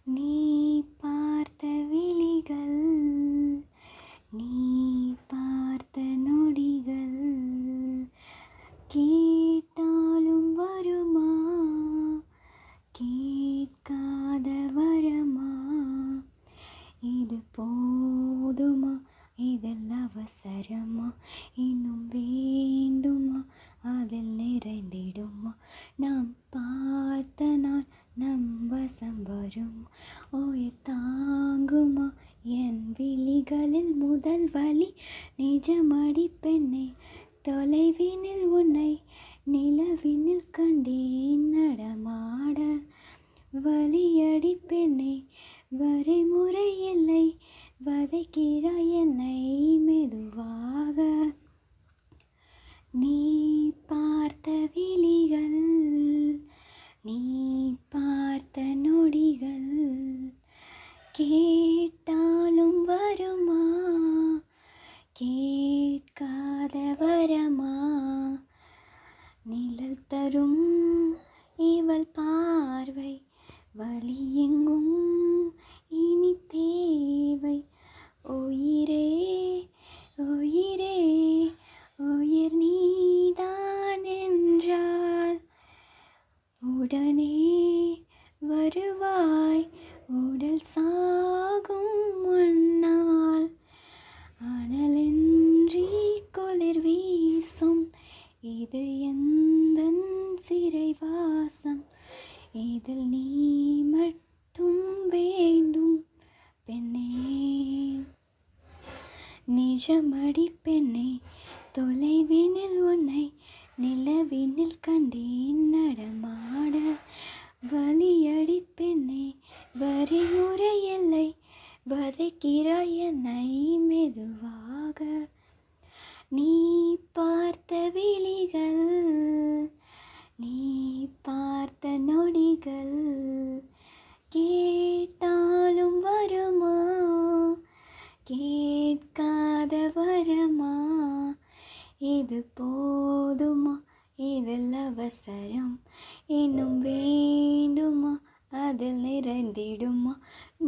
நீ பார்த்த விழிகள், நீ பார்த்த நொடிகள், கேட்டாலும் வருமா, கேட்காத வரமா? இது போதுமா, இதில் அவசரமா? இன்னும் வேண்டுமா, அதில் நிறைந்திடுமா? நாம் பார்த்த நாள் நம் வசம் வரும். உயிர் தாங்குமா என் விழிகளில் முதல் வலி? நிஜமடி பெண்ணே, தொலைவினில் உன்னை நிலவினில் கண்டேன் நடமாட. வலியடி பெண்ணே, வரைமுறை இல்லை, வதைக்கிறாய் என்னை மெதுவாக. நீ பார்த்த விழிகள், நீ பார்த்த நொடிகள், கேட்டாலும் வருமா, கேட்காத வரமா? நிழல் தரும் இவள் பார்வை, வலி எங்கும் இனி தேவை. உயிரே உயிரே உயிர் நீதான் என்றால் உடனே வருவாய், உடல் சாகும் முன்னால். அனலின்றி குளிர் வீசும், இது எந்தன் சிறைவாசம். இதில் நீ மட்டும் வேண்டும் பெண்ணே. நிஜமடி பெண்ணே, தொலைவினில் உன்னை நிலவினில் கண்டேன் நடமாட. வலியடி பெண்ணே, வரைமுறை இல்லை, வதைக்கிறாய் என்னை மெதுவாக. நீ பார்த்த விழிகள், நீ பார்த்த நொடிகள், கேட்டாலும் வருமா, கேட்காத வரமா? இது போதுமா, இதில் அவசரம்? இன்னும் வேண்டுமா, அதில் நிறைந்திடுமா?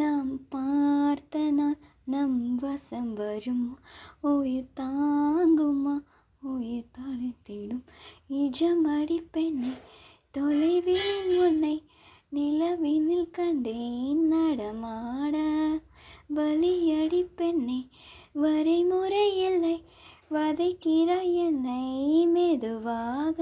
நாம் பார்த்த நாள் நம் வசம் வரும். உயிர் தாங்குமா, உயிர் தடுத்திடும். நிஜமடி பெண்ணே, தொலைவில் உன்னை நிலவினில் கண்டேன் நடமாட. வலியடி பெண்ணே, வரைமுறை இல்லை, வதைக்கிறாய் என்னை மெதுவாக.